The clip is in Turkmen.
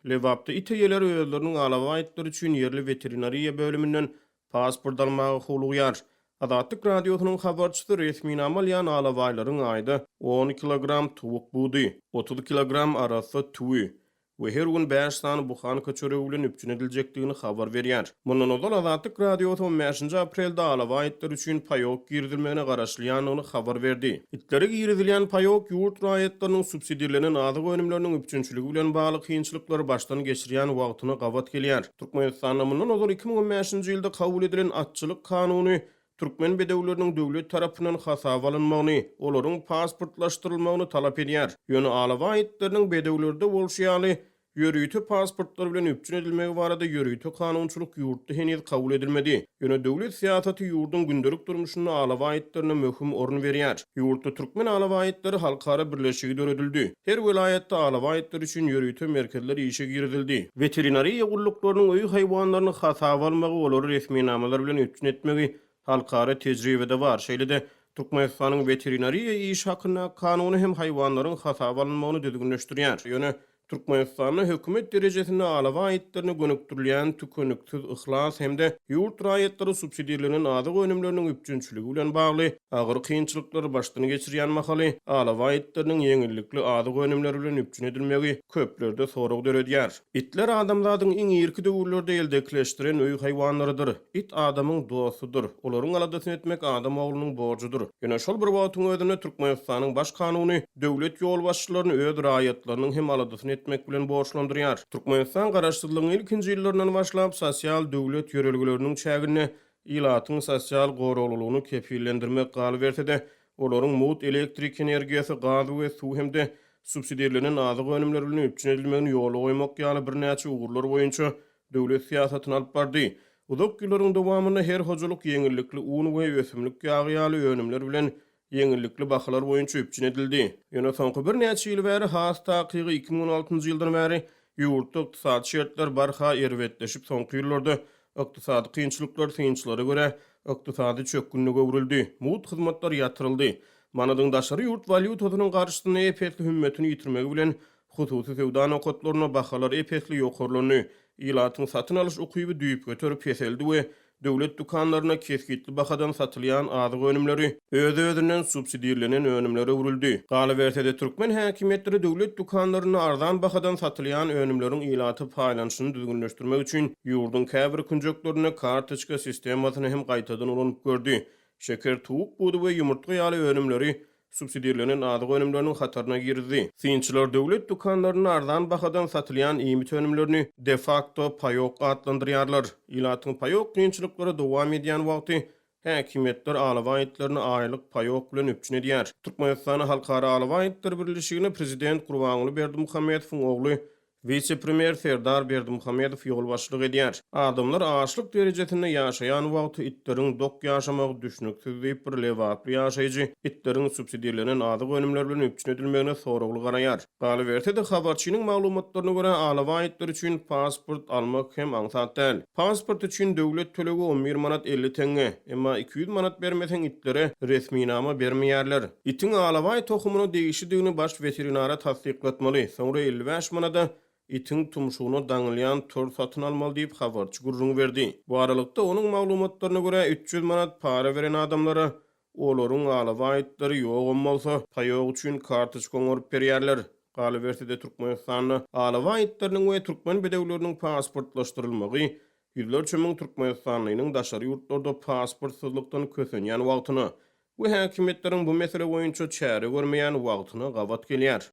Lewapda itegeler özleriniň alawa aýtdary üçin ýerli veterinariýa bölümünden pasport almagy howlugýar. Adatlyk radiosynyň habarçysy resminama alýan alawaýlaryň aýda 10 kilogram tuwuk budy, 30 kilogram arasy tüwi we her gün 5 sany buhan köçüregi bilen üpçün ediljekdigini habar berýär. Mundan ozal Adatlyk radiosu 15 aprelde alawa aýtdary üçin paýok girdilmegine garaşlýanyny habar berdi. Itleri girdilýän paýok ýurt raýatlarynyň subsidiýalenen azyk önümleriniň üpçünçiligi bilen bagly kynçylyklary başdan geçirýän wagtyna gabat gelýär. Türkmenistanda mundan ozal 2015-nji ýylda kabul edilen atçylyk kanuny Türkmen bedewleriniň döwlet tarapyndan hasaba alynmagyny, olaryň pasportlaşdyrylmagyny talap edýär. Ýöne alawa aýtlarynyň bedewlerde bolşýaly ýörüýti pasportlar bilen üpçün edilmegi barada ýörüýti kanunçylyk ýurtda henüz kabul edilmedi. Ýöne döwlet siýasaty ýurdun gündelik durmuşyna alawa aýtlaryna möhüm orun berýär. Ýurtda türkmen alawa aýtlary halkara birleşigi döredildi. Her welaýatda alawa aýtlary üçin ýörüýti merkezleri işe girdildi. Veterinariýa gullyklarynyň öýü haýwanlaryny hasaba almagy, olary resminamalar bilen üpçün etmegi halkara tejribede var. Şeýle-de Türkmenistanyň veterinariýa iş hakyna kanuny hem haýwanlaryň hasaba alynmagyny düzgünleşdirýär. Ýöne Türkmenistanyň hökümet derejesinde alawa aýtlaryny gönükdirilýän tükönüksiz ihlas hemde ýurt raýatlary subsidiýalenen azyk önümleriniň üpçünçiligi bilen bagly agyr kynçylyklary başdan geçirýän mahaly alawa aýtlarynyň ýeňillikli azyk önümleri bilen üpçün edilmegi köplerde sorag döredýär. Itler adamlaryň iň ýerki döwürlerde eldekleşdiren öýü haýwanlarydyr. It adamyň dostudur. Olaryň aladasyny etmek adam oglunyň borjudur. Ýöne şol bir wagtyň özünde Türkmenistanyň baş kanuny döwlet ýol başçylaryny öz raýatlarynyň hem aladasyny etmek bilen borçlandyrýar. Türkmenistan garaşdyrlygynyň ilkinji ýyllaryndan başlap sosial döwlet ýöreligleriniň çägine ilatyň sosial goraglylygyny kepillendirmek galy berse-de, olaryň mut elektrik energiýasy, gaz we suw hemde subsidiýalenen azyk önümleri bilen üpçün edilmegini ýola goýmak ýaly birnäçe ugurlar boýunça döwlet siýasatyny alyp bardy. Uzak ýyllaryň dowamynda her hojalyk ýeňillikli un we ösümlik ýagy ýaly önümler bilen ýeňillikli bahalar boýunça üpçün edildi. Ýöne soňky bir näçe ýyl bäri has takygy 2016-njy ýyldan bäri ýurtda ykdysady şertler barha erwetleşip soňky ýyllarda ykdysady kynçylyklar synçylara görä ykdysady çökgünlige öwrüldi. Mut hyzmatlar ýatyryldy. Manadyň daşary ýurt valyutasynyň garşysyna epetli hümmetini ýitirmegi bilen hususy sewda nokatlaryna bahalar epetli ýokarlany, ilatyň satyn alyş ukyby düýüp göterip keseldi we döwlet dukanlaryna keskitli bahadan satylýan azyk önümleri öz-özünden subsidiýalenen önümlere öwrüldi. Galy berse-de türkmen häkimetleri döwlet dukanlaryna arzan bahadan satylýan önümleriň ilaty paýlanyşyny düzgünleşdirmek üçin ýurdun käbir künjeklerine kartoçka sistemasyny hem gaýtadan ulanyp gördi. Şeker, tuwuk budy we ýumurtga ýaly önümleri subsidiýalenen azyk önümleriniň hataryna girdi. Synçylar döwlet dukanlaryna arzan bahadan satylýan iýmit önümlerini de facto paýok adlandyrýarlar. Ilatyň paýok kynçylyklary dowam edýän wagty häkimetler alawa aýtlaryny aýlyk paýok bilen üpçün edýär. Türkmenistan Halkara Alawa Aýtlar Birleşigine prezident Gurbanuly Berdimuhammedowyň ogly vice-premier Serdar Berdimuhammedow ýol başçylyk edýär. Adamlar açlyk derejesinde ýaşaýan wagty itleriň dok ýaşamagy düşnüksiz diýip bir lewaply ýaşaýjy itleriň subsidiýalenen azyk önümler bilen üpçün edilmegine soragly garaýar. Galy berse-de habarçynyň maglumatlaryna görä alawa aýtlar üçin pasport almak hem aňsat däl. Pasport üçin döwlet tölegi 11 manat 50 tenge, emma 200 manat bermeseň itlere resminama bermeýärler. Itin alawa aýt tohumyny değişidigini baş veterinara tasdiklatmaly. Soňra 55 manada itin tumşuğunu daňylýan tör satyn almaly diýip habarçy gurrun berdi. Bu aralykda onuň maglumatlaryna görä 300 manat para beren adamlara olaryň alawa aýtlary ýok bolsa paýok üçin kartoçka goňurup berýärler. Galy berse-de Türkmenistanyň alawa aýtlarynyň we türkmen bedewleriniň pasportlaşdyrylmagy ýyllarça müň Türkmenistanyň daşary ýurtlarda pasportsuzlukdan kösenýän wagtyna we häkimetleriň bu mesele boýunça çäre görmeýän wagtyna gabat gelýär.